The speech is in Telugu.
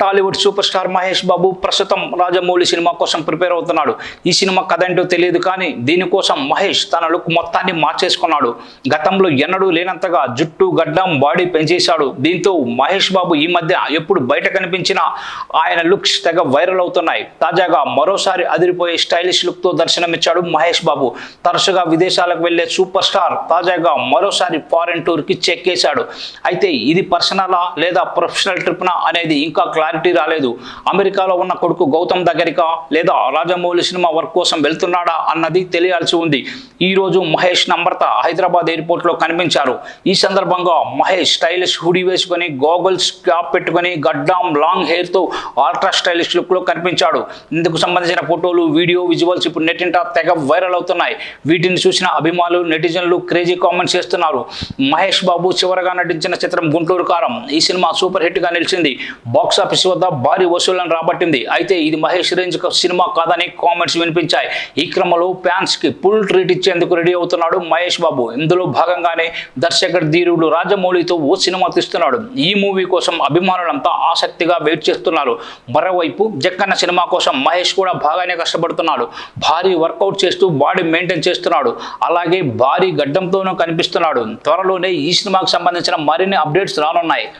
టాలీవుడ్ సూపర్ స్టార్ మహేష్ బాబు ప్రస్తుతం రాజమౌళి సినిమా కోసం ప్రిపేర్ అవుతున్నాడు. ఈ సినిమా కథ ఏంటో తెలియదు, కానీ దీనికోసం మహేష్ తన లుక్ మొత్తాన్ని మార్చేసుకున్నాడు. గతంలో ఎన్నడూ లేనంతగా జుట్టు గడ్డం బాడీ పెంచేశాడు. దీంతో మహేష్ బాబు ఈ మధ్య ఎప్పుడు బయట కనిపించినా ఆయన లుక్స్ తెగ వైరల్ అవుతున్నాయి. తాజాగా మరోసారి అదిరిపోయే స్టైలిష్ లుక్తో దర్శనమిచ్చాడు మహేష్ బాబు. తరచుగా విదేశాలకు వెళ్లే సూపర్ స్టార్ తాజాగా మరోసారి ఫారెన్ టూర్కి చెక్కేశాడు. అయితే ఇది పర్సనలా లేదా ప్రొఫెషనల్ ట్రిప్నా అనేది ఇంకా క్లారిటీ రాలేదు. అమెరికాలో ఉన్న కొడుకు గౌతమ్ దగ్గరికా లేదా రాజమౌళి సినిమా వర్క్ కోసం వెళ్తున్నాడా అన్నది తెలియాల్సి ఉంది. ఈ రోజు మహేష్ నంబర్త హైదరాబాద్ ఎయిర్పోర్ట్ లో కనిపించారు. ఈ సందర్భంగా మహేష్ స్టైలిష్ హుడీ వేసుకొని గోగల్స్ క్యాప్ పెట్టుకొని గడ్డం లాంగ్ హెయిర్ తో అల్ట్రా స్టైలిష్ లుక్ లో కనిపించాడు. ఇందుకు సంబంధించిన ఫోటోలు, వీడియో, విజువల్స్ ఇప్పుడు నెట్టింట తెగ వైరల్ అవుతున్నాయి. వీటిని చూసిన అభిమానులు, నెటిజన్లు క్రేజీ కామెంట్స్ చేస్తున్నారు. మహేష్ బాబు చివరగా నటించిన చిత్రం గుంటూరు కారం. ఈ సినిమా సూపర్ హిట్ గా నిలిచింది. బాక్స్ ఆఫీస్ వద్ద భారీ వసూళ్లను రాబట్టింది. అయితే ఇది మహేష్ రేంజ్ సినిమా కాదని కామెంట్స్ వినిపించాయి. ఈ క్రమంలో ఫ్యాన్స్ కి ఫుల్ ట్రీట్ ఇచ్చేందుకు రెడీ అవుతున్నాడు మహేష్ బాబు. ఇందులో భాగంగానే దర్శకుడు ధీరుడు రాజమౌళితో ఓ సినిమా తీస్తున్నాడు. ఈ మూవీ కోసం అభిమానులంతా ఆసక్తిగా వెయిట్ చేస్తున్నారు. మరోవైపు జక్కన్న సినిమా కోసం మహేష్ కూడా బాగానే కష్టపడుతున్నాడు. భారీ వర్కౌట్ చేస్తూ బాడీ మెయింటైన్ చేస్తున్నాడు. అలాగే భారీ గడ్డంతోనూ కనిపిస్తున్నాడు. త్వరలోనే ఈ సినిమాకు సంబంధించిన మరిన్ని అప్డేట్స్ రానున్నాయి.